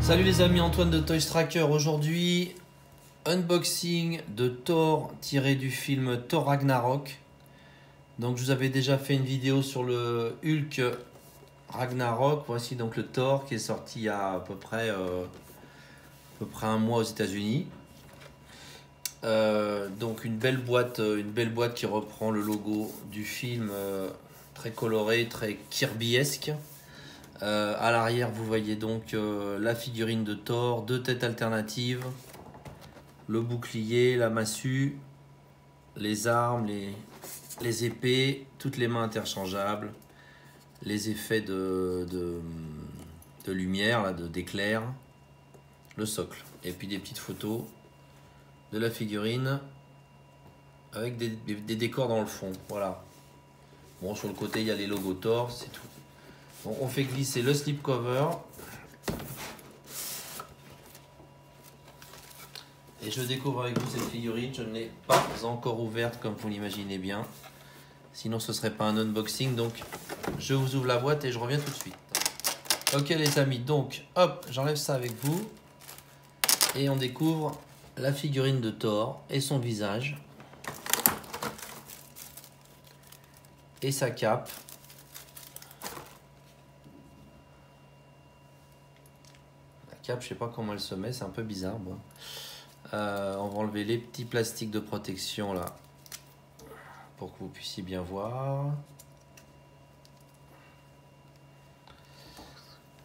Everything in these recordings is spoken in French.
Salut les amis, Antoine de Toys Tracker. Aujourd'hui, unboxing de Thor tiré du film Thor Ragnarok. Donc je vous avais déjà fait une vidéo sur le Hulk Ragnarok. Voici donc le Thor qui est sorti il y a à peu près un mois aux États-Unis. Donc une belle boîte qui reprend le logo du film, très coloré, très Kirbyesque. À l'arrière, vous voyez donc la figurine de Thor, deux têtes alternatives, le bouclier, la massue, les armes, les épées, toutes les mains interchangeables, les effets de lumière, d'éclair, le socle. Et puis des petites photos de la figurine avec des décors dans le fond. Voilà. Bon, sur le côté, il y a les logos Thor, c'est tout. Bon, on fait glisser le slipcover. Et je découvre avec vous cette figurine. Je ne l'ai pas encore ouverte comme vous l'imaginez bien. Sinon ce ne serait pas un unboxing. Donc je vous ouvre la boîte et je reviens tout de suite. Ok les amis, donc hop, j'enlève ça avec vous. Et on découvre la figurine de Thor et son visage. Et sa cape. La cape, je sais pas comment elle se met, c'est un peu bizarre. Bon. On va enlever les petits plastiques de protection là pour que vous puissiez bien voir.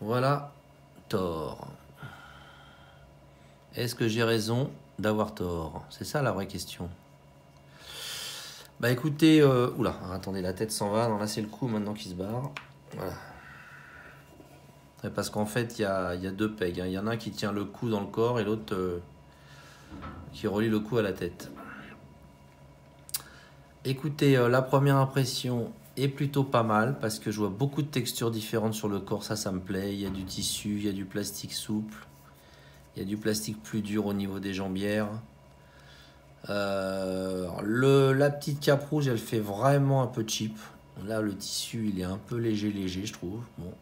Voilà Thor. Est-ce que j'ai raison d'avoir tort? C'est ça la vraie question. Bah écoutez, oula, attendez, la tête s'en va. Non, là c'est le cou maintenant qui se barre. Voilà. Parce qu'en fait il y a deux pegs. Il y en a un qui tient le cou dans le corps et l'autre qui relie le cou à la tête. Écoutez, la première impression est plutôt pas mal parce que je vois beaucoup de textures différentes sur le corps, ça me plaît. Il y a du tissu, il y a du plastique souple, il y a du plastique plus dur au niveau des jambières. La petite cape rouge, elle fait vraiment un peu cheap. Là, le tissu, il est un peu léger, je trouve. Bon.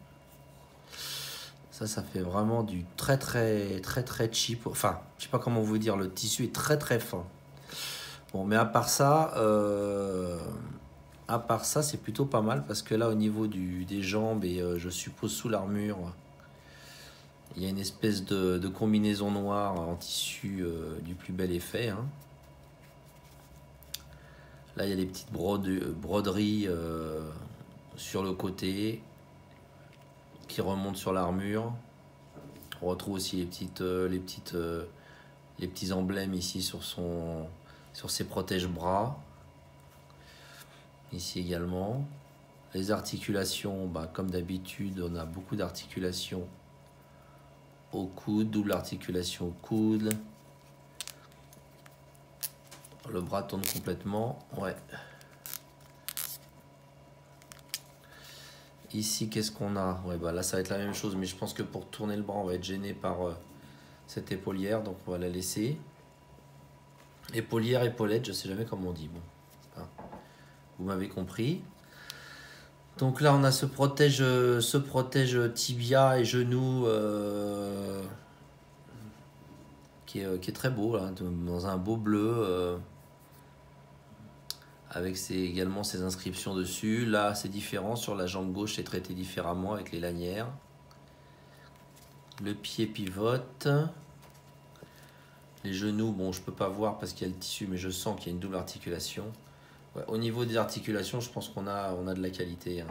Ça fait vraiment du très cheap. Enfin, je sais pas comment vous dire, le tissu est très fin. Bon, mais à part ça, c'est plutôt pas mal parce que là, au niveau des jambes et je suppose sous l'armure, il y a une espèce de combinaison noire en tissu du plus bel effet. Hein. Là, il y a des petites broderies sur le côté qui remontent sur l'armure. On retrouve aussi les petits emblèmes ici sur ses protège-bras. Ici également. Les articulations, comme d'habitude, on a beaucoup d'articulations au coude, double articulation au coude. Le bras tourne complètement, ouais. Ici, qu'est-ce qu'on a? Ouais, là, ça va être la même chose, mais je pense que pour tourner le bras, on va être gêné par cette épaulière, donc on va la laisser. Épaulière, épaulette, je sais jamais comment on dit. Bon, vous m'avez compris. Donc là, on a ce protège tibia et genou qui est très beau, là, dans un beau bleu. Avec également ses inscriptions dessus. Là, c'est différent. Sur la jambe gauche, c'est traité différemment avec les lanières. Le pied pivote. Les genoux, bon, je peux pas voir parce qu'il y a le tissu, mais je sens qu'il y a une double articulation. Ouais, au niveau des articulations, je pense qu'on a de la qualité. Hein.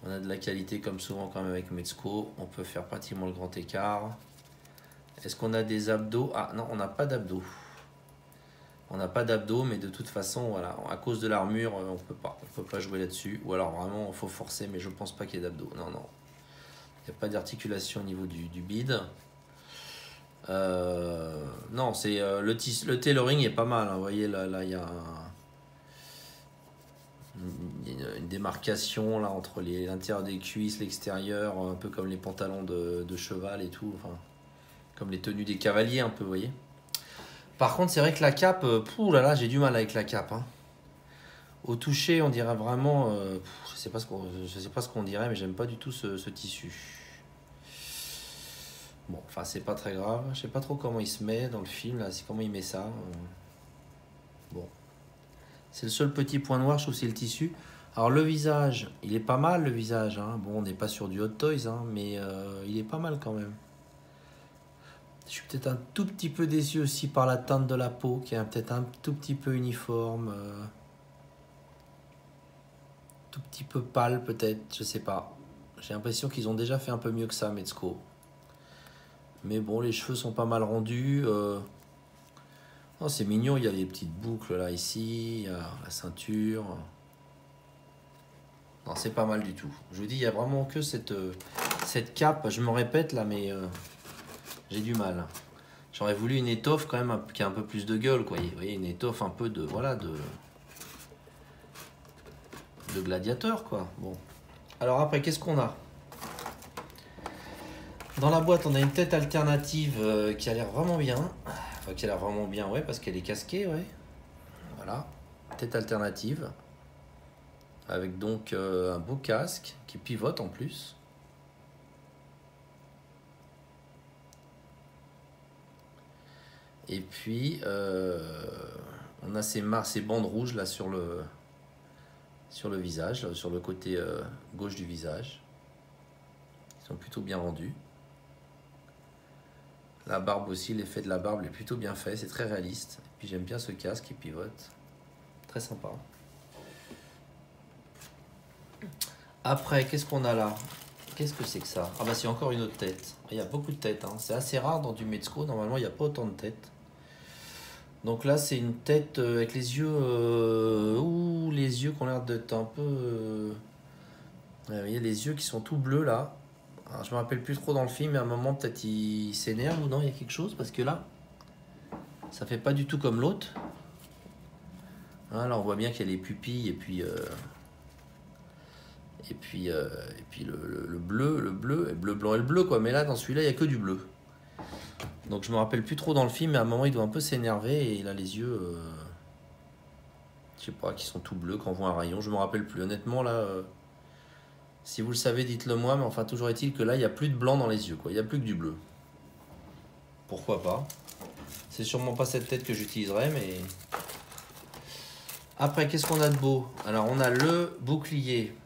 On a de la qualité, comme souvent quand même avec Mezco. On peut faire pratiquement le grand écart. Est-ce qu'on a des abdos? Ah non, on n'a pas d'abdos. On n'a pas d'abdos, mais de toute façon, voilà, à cause de l'armure, on peut pas jouer là-dessus. Ou alors vraiment, il faut forcer, mais je pense pas qu'il y ait d'abdos. Non. Il n'y a pas d'articulation au niveau du bide. Non, c'est le tailoring est pas mal. Hein. Vous voyez, là, il y a une démarcation là entre l'intérieur des cuisses, l'extérieur, un peu comme les pantalons de cheval et tout. Enfin, comme les tenues des cavaliers, un peu, vous voyez. Par contre, c'est vrai que la cape, là, j'ai du mal avec la cape. Hein. Au toucher, on dirait vraiment, je sais pas ce qu'on dirait, mais j'aime pas du tout ce tissu. Bon, enfin, c'est pas très grave. Je sais pas trop comment il se met dans le film, là. C'est comment il met ça. Bon. C'est le seul petit point noir, je trouve, c'est le tissu. Alors, le visage, il est pas mal, le visage. Hein. Bon, on n'est pas sur du Hot Toys, hein, mais il est pas mal quand même. Je suis peut-être un tout petit peu déçu aussi par la teinte de la peau, qui est peut-être un tout petit peu uniforme. Tout petit peu pâle, peut-être, je sais pas. J'ai l'impression qu'ils ont déjà fait un peu mieux que ça, Mezco. Mais bon, les cheveux sont pas mal rendus. Oh, c'est mignon, il y a les petites boucles là, ici, il y a la ceinture. Non, c'est pas mal du tout. Je vous dis, il y a vraiment que cette cape. Je me répète là, mais j'ai du mal. J'aurais voulu une étoffe quand même qui a un peu plus de gueule, quoi. Vous voyez, une étoffe un peu de, voilà, de gladiateur, quoi. Bon. Alors après, qu'est-ce qu'on a? Dans la boîte, on a une tête alternative qui a l'air vraiment bien. Enfin, qui a l'air vraiment bien, ouais, parce qu'elle est casquée, ouais. Voilà. Tête alternative. Avec donc un beau casque qui pivote en plus. Et puis, on a ces bandes rouges là sur le visage, là, sur le côté gauche du visage. Ils sont plutôt bien rendus. La barbe aussi, l'effet de la barbe est plutôt bien fait, c'est très réaliste. Et puis j'aime bien ce casque qui pivote. Très sympa. Après, qu'est-ce qu'on a là? Qu'est-ce que c'est que ça? Ah bah c'est encore une autre tête. Il y a beaucoup de têtes, hein. C'est assez rare dans du Mezco, normalement il n'y a pas autant de têtes. Donc là c'est une tête avec les yeux... les yeux qui ont l'air d'être un peu... vous voyez les yeux qui sont tout bleus là. Alors, je me rappelle plus trop dans le film, mais à un moment peut-être il s'énerve ou non, il y a quelque chose, parce que là, ça fait pas du tout comme l'autre. Hein, là on voit bien qu'il y a les pupilles et puis... le bleu, blanc et le bleu, quoi. Mais là, dans celui-là, il n'y a que du bleu. Donc je me rappelle plus trop dans le film, mais à un moment, il doit un peu s'énerver et il a les yeux, je sais pas, qui sont tout bleus quand on voit un rayon. Je me rappelle plus. Honnêtement, là, si vous le savez, dites-le moi, mais enfin, toujours est-il que là, il n'y a plus de blanc dans les yeux, quoi. Il n'y a plus que du bleu. Pourquoi pas? C'est sûrement pas cette tête que j'utiliserai, mais... Après, qu'est-ce qu'on a de beau? Alors, on a le bouclier.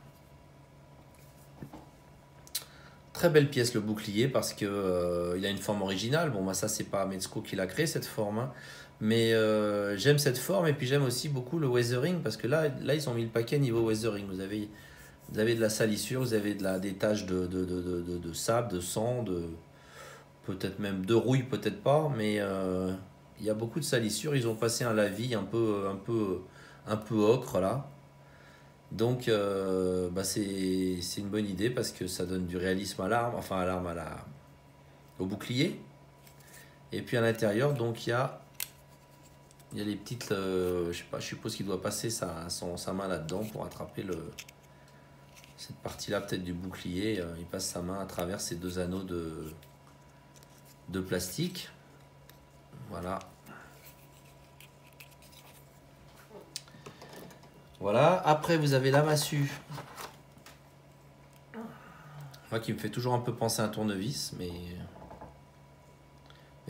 Très belle pièce le bouclier parce que il a une forme originale. Bon, moi ça c'est pas Mezco qui l'a créé cette forme, hein. Mais j'aime cette forme et puis j'aime aussi beaucoup le weathering parce que là ils ont mis le paquet niveau weathering. Vous avez de la salissure, vous avez des taches de sable, de sang, peut-être même de rouille, peut-être pas, mais il y a beaucoup de salissure. Ils ont passé un lavis un peu ocre là. Donc bah c'est une bonne idée parce que ça donne du réalisme à l'arme, enfin à l'arme au bouclier. Et puis à l'intérieur, donc il y a les petites, je sais pas, je suppose qu'il doit passer sa main là-dedans pour attraper cette partie-là peut-être du bouclier. Il passe sa main à travers ces deux anneaux de plastique. Voilà. Voilà. Après, vous avez la massue. Moi qui me fait toujours un peu penser à un tournevis, mais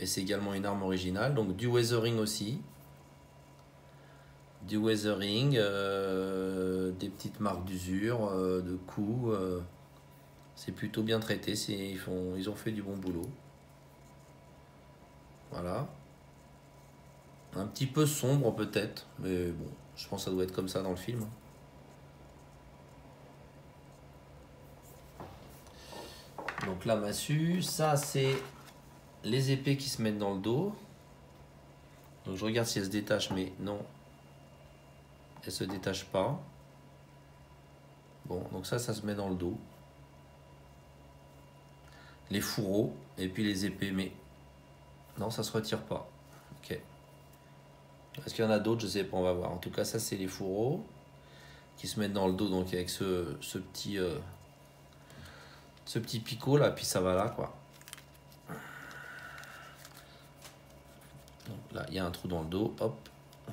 c'est également une arme originale. Donc du weathering aussi. Du weathering, des petites marques d'usure, de coups. C'est plutôt bien traité. Ils ont fait du bon boulot. Voilà. Un petit peu sombre peut-être, mais bon, je pense que ça doit être comme ça dans le film. Donc la massue, ça c'est les épées qui se mettent dans le dos. Donc je regarde si elles se détachent, mais non, elles se détachent pas. Bon, donc ça se met dans le dos. Les fourreaux et puis les épées, mais non, ça se retire pas. Ok. Est-ce qu'il y en a d'autres? Je sais pas, on va voir. En tout cas, ça c'est les fourreaux qui se mettent dans le dos, donc avec ce petit picot là, puis ça va là quoi. Donc là, il y a un trou dans le dos, hop,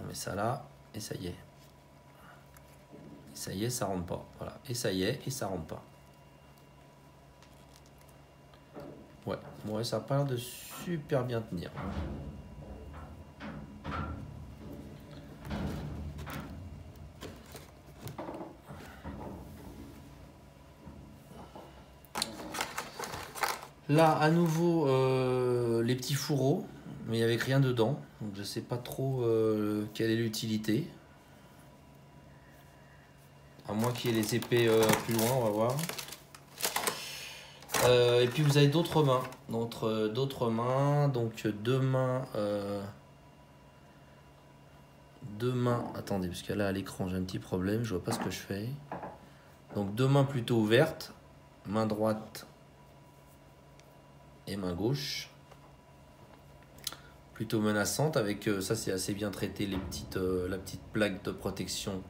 on met ça là, et ça y est. Et ça y est, ça rentre pas. Voilà, et ça y est, et ça rentre pas. Ouais, ouais, ça a pas l'air de super bien tenir. Là, à nouveau, les petits fourreaux, mais il n'y avait rien dedans. Donc je sais pas trop quelle est l'utilité. À moins qu'il y ait les épées plus loin, on va voir. Et puis vous avez d'autres mains. D'autres mains. Donc deux mains. Deux mains. Attendez, parce que là à l'écran j'ai un petit problème. Je vois pas ce que je fais. Donc deux mains plutôt ouvertes. Main droite et main gauche. Plutôt menaçante. Avec ça c'est assez bien traité. La petite plaque de protection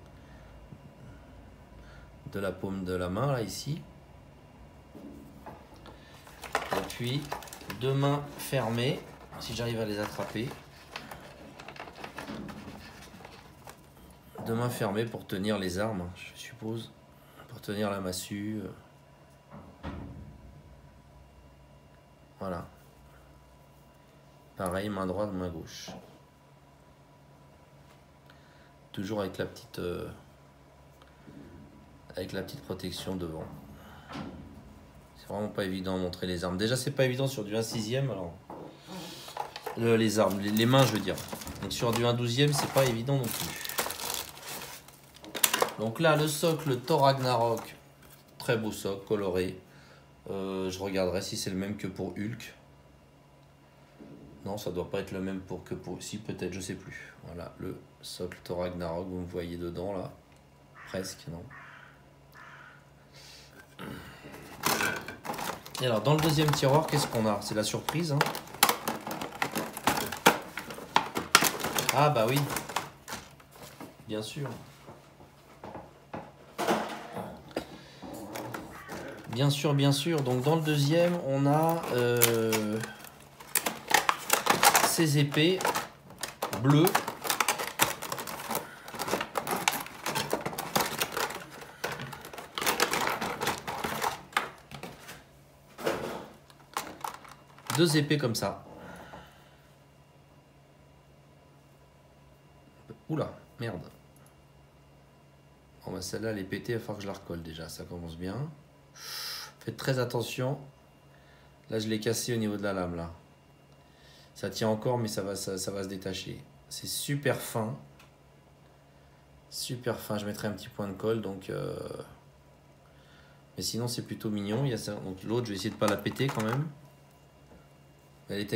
de la paume de la main là ici. Et puis deux mains fermées, si j'arrive à les attraper. Deux mains fermées pour tenir les armes, je suppose. Pour tenir la massue. Voilà. Pareil, main droite, main gauche. Toujours avec la petite protection devant. C'est vraiment pas évident de montrer les armes. Déjà, c'est pas évident sur du 1/6e. Alors, les armes, les mains, je veux dire. Donc sur du 1/12e, c'est pas évident non plus. Donc là, le socle Thor Ragnarok, très beau socle, coloré. Je regarderai si c'est le même que pour Hulk. Non, ça doit pas être le même que pour... Si, peut-être, je sais plus. Voilà, le socle Thor Ragnarok, vous me voyez dedans, là. Presque, non. Et alors, dans le deuxième tiroir, qu'est-ce qu'on a? C'est la surprise, hein. Ah, bah oui. Bien sûr. Bien sûr, bien sûr. Donc, dans le deuxième, on a ces épées bleues. Deux épées comme ça. Oula, merde. Bon, bah celle-là, elle est pétée, il va falloir que je la recolle déjà. Ça commence bien. Faites très attention. Là, je l'ai cassé au niveau de la lame, là. Ça tient encore, mais ça va se détacher. C'est super fin. Super fin. Je mettrai un petit point de colle, donc... Mais sinon, c'est plutôt mignon. Il y a ça. Donc l'autre, je vais essayer de ne pas la péter quand même.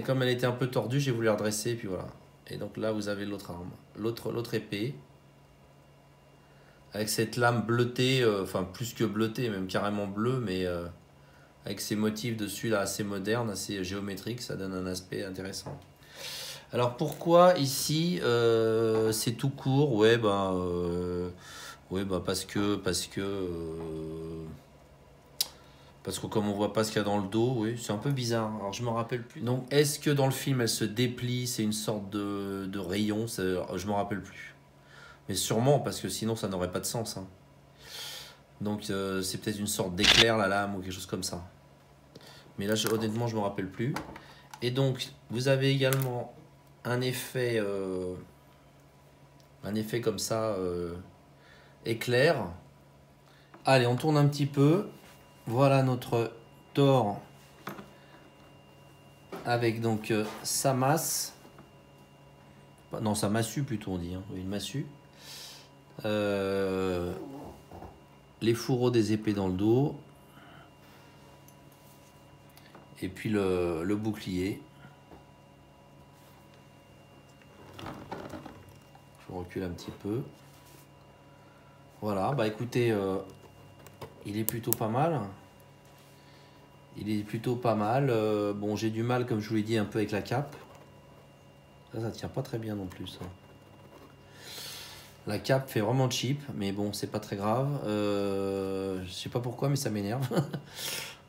Comme elle était un peu tordue, j'ai voulu la redresser, et puis voilà. Et donc là, vous avez l'autre arme. L'autre épée. Avec cette lame bleutée, enfin plus que bleutée, même carrément bleue, mais avec ces motifs dessus là assez modernes, assez géométriques, ça donne un aspect intéressant. Alors pourquoi ici c'est tout court? Ouais bah parce que comme on voit pas ce qu'il y a dans le dos, oui, c'est un peu bizarre. Alors je me rappelle plus. Donc est-ce que dans le film elle se déplie, c'est une sorte de rayon, je me rappelle plus. Mais sûrement parce que sinon ça n'aurait pas de sens. Hein. Donc c'est peut-être une sorte d'éclair la lame ou quelque chose comme ça. Mais là honnêtement je me rappelle plus. Et donc vous avez également un effet comme ça éclair. Allez, on tourne un petit peu. Voilà notre Thor avec donc sa masse. Non, sa massue plutôt on dit, hein. Une massue. Les fourreaux des épées dans le dos. Et puis le bouclier. Je recule un petit peu. Voilà, bah écoutez, il est plutôt pas mal. Il est plutôt pas mal. Bon, j'ai du mal, comme je vous l'ai dit, un peu avec la cape. Ça tient pas très bien non plus. Ça. La cape fait vraiment cheap, mais bon, c'est pas très grave. Je sais pas pourquoi, mais ça m'énerve.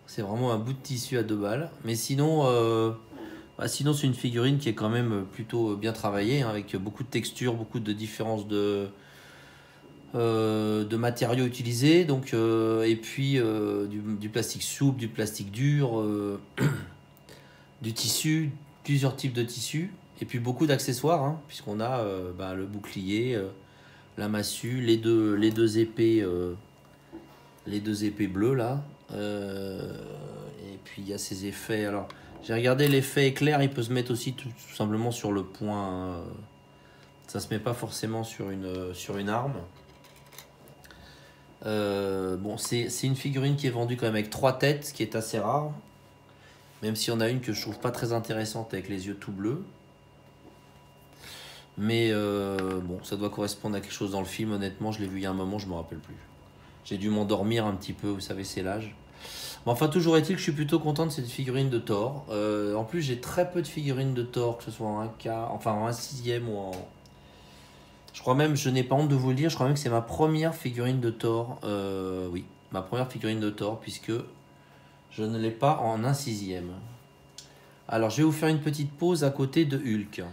C'est vraiment un bout de tissu à 2 balles. Mais sinon, sinon c'est une figurine qui est quand même plutôt bien travaillée, hein, avec beaucoup de textures, beaucoup de différences de matériaux utilisés. Donc, et puis du plastique souple, du plastique dur. du tissu, plusieurs types de tissus, et puis beaucoup d'accessoires, hein, puisqu'on a le bouclier, la massue, les deux épées bleues là. Et puis il y a ces effets. Alors j'ai regardé l'effet éclair, il peut se mettre aussi tout simplement sur le point. Ça se met pas forcément sur une arme. Bon, c'est une figurine qui est vendue quand même avec 3 têtes, ce qui est assez rare. Même si on a une que je trouve pas très intéressante avec les yeux tout bleus. Mais bon, ça doit correspondre à quelque chose dans le film. Honnêtement, je l'ai vu il y a un moment, je me rappelle plus. J'ai dû m'endormir un petit peu, vous savez, c'est l'âge. Bon, enfin, toujours est-il que je suis plutôt content de cette figurine de Thor. En plus, j'ai très peu de figurines de Thor, que ce soit en 1K, enfin en 1/6 ou en... Je crois même, je n'ai pas honte de vous le dire, je crois même que c'est ma première figurine de Thor. Oui, ma première figurine de Thor, puisque je ne l'ai pas en 1/6. Alors, je vais vous faire une petite pause à côté de Hulk.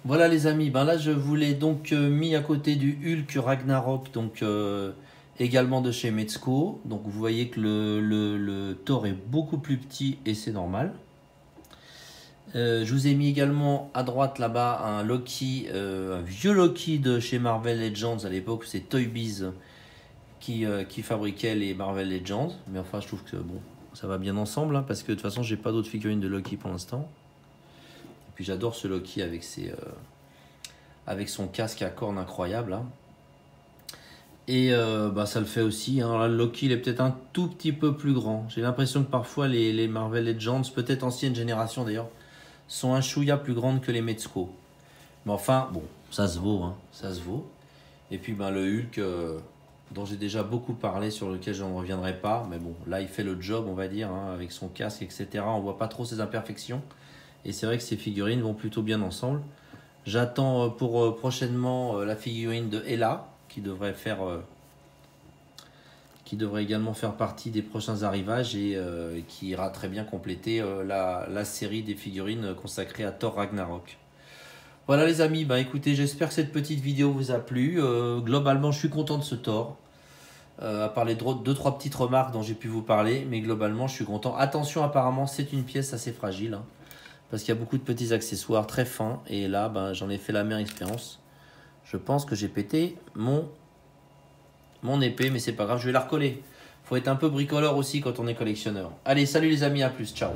Voilà les amis, ben là je vous l'ai donc mis à côté du Hulk Ragnarok, donc également de chez Mezco. Donc vous voyez que le Thor est beaucoup plus petit et c'est normal. Je vous ai mis également à droite là-bas un Loki, un vieux Loki de chez Marvel Legends à l'époque, c'est Toy Biz qui fabriquait les Marvel Legends. Mais enfin je trouve que bon, ça va bien ensemble, hein, parce que de toute façon j'ai pas d'autres figurines de Loki pour l'instant. Puis j'adore ce Loki avec son casque à cornes incroyable. Hein. Et ça le fait aussi. Hein. Là, le Loki il est peut-être un tout petit peu plus grand. J'ai l'impression que parfois les Marvel Legends, peut-être ancienne génération d'ailleurs, sont un chouïa plus grandes que les Mezco. Mais enfin, bon, ça se vaut. Hein. Ça se vaut. Et puis le Hulk, dont j'ai déjà beaucoup parlé, sur lequel je ne reviendrai pas. Mais bon, là il fait le job, on va dire, hein, avec son casque, etc. On voit pas trop ses imperfections. Et c'est vrai que ces figurines vont plutôt bien ensemble. J'attends pour prochainement la figurine de Hela, qui devrait également faire partie des prochains arrivages et qui ira très bien compléter la série des figurines consacrée à Thor Ragnarok. Voilà les amis, écoutez, j'espère que cette petite vidéo vous a plu. Globalement, je suis content de ce Thor. À part les 2-3 petites remarques dont j'ai pu vous parler, mais globalement, je suis content. Attention, apparemment, c'est une pièce assez fragile. Hein. Parce qu'il y a beaucoup de petits accessoires très fins. Et là, j'en ai fait la meilleure expérience. Je pense que j'ai pété mon épée. Mais c'est pas grave, je vais la recoller. Faut être un peu bricoleur aussi quand on est collectionneur. Allez, salut les amis, à plus, ciao.